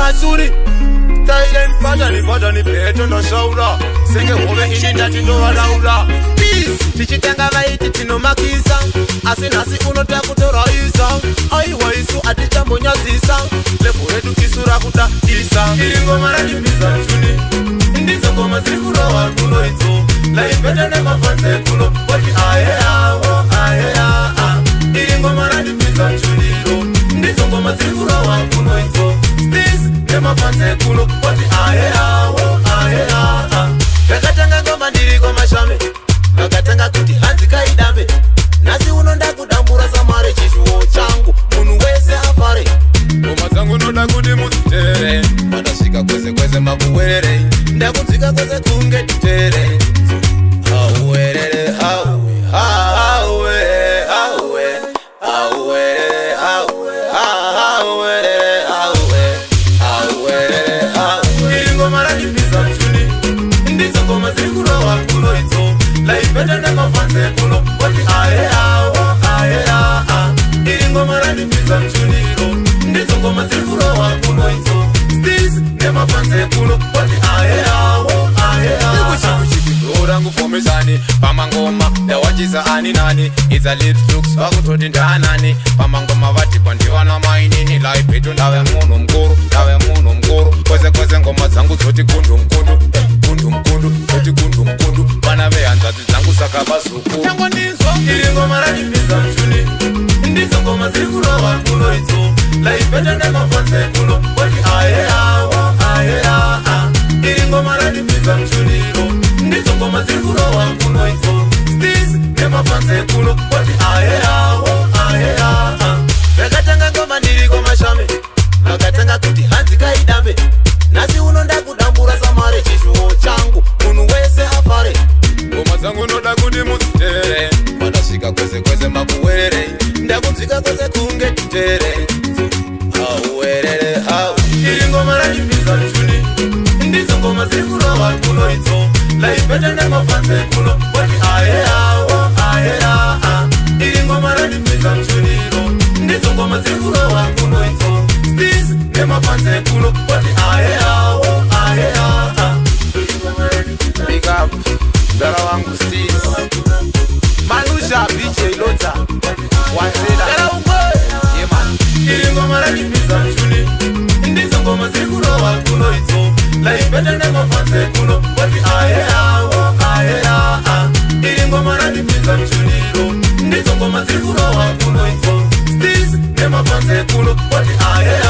masuri Thailand badani beto no shaura Senge hove ini ndati ndo walaura Peace tichitanga vaiti tinomakisa Asi nasi unota kutoraisa Aiwa isu atitambo nyazisa Lefu redu kisura kuta isa Iringo rani pisa mchuni Ndizo ngoma zikuro wa kulo ito Laipete nema fanse kulo Wati awo Iringo rani pisa mchuni Ndizo ngoma zikuro wa kulo ito Nema fanse kulo Wati awo Vakatanga ngoma ndiri kwa mashame Vakatanga kuti hanzi kaidambe Nasi unonda kudambura samare chishuo changu Munu wese afare Ngoma zangu noda kuti muzitere Madashika kweze makuwerere Ndakudzika kweze kunge tutere Auwerere Ingoma rani pisa mchuni Ndizo ngoma zikuro wa kulo ito Laipete nema fanse kulo Wati awo Ingoma rani pisa mchuni Ndizo ngoma zikuro wa kulo ito Stis nema fanse kulo Wati awo Urangu fomishani Pamangoma Dawachisa ani nani Iza lips looks Wakutoti ndanani Pamangoma vati pandiwana mainini Laipetu ndawe munu mkuru Kweze ngoma zangu zoti kundu mkundu Zoti kundu mkundu Bana veanzazi zangu saka bazuku Tango nizo Iri ngoma rani pisa mchuni Ndizo ngoma zikuro wa kulo ito Laipete nema fanse kulo Wati awo Iri ngoma rani pisa mchuni Ndizo ngoma zikuro wa kulo ito Stis nema fanse kulo Wati awo Vakatanga ngoma ndiri kwa mashame Vakatanga kuti hanzi kaidambe Nasi unonda kudambura samare chishuo changu Munu wese afare Ngoma zangu noda kuti muzitere Madashika kweze makuwerere Ndakudzika kweze kunge tutere Auwerere Iri ngoma rani pisa mchuni Ndizo ngoma zikuro wa kulo ito Laipete nema fanse kulo Wati awo Iri ngoma rani pisa mchuni Ndizo ngoma zikuro wa kulo ito Stis nema fanse kulo Wati awo Big up Dara wangu Stis Manusha BJ Lota Wanzela Dara ungwe Yeah man Iri ngoma rani pisa mchuni Ndizo ngoma zikuro wa kulo ito Laipete nema fanse kulo Wati awo Iri ngoma rani pisa mchuni Ndizo ngoma zikuro wa kulo ito Stis nema fanse kulo Wati awo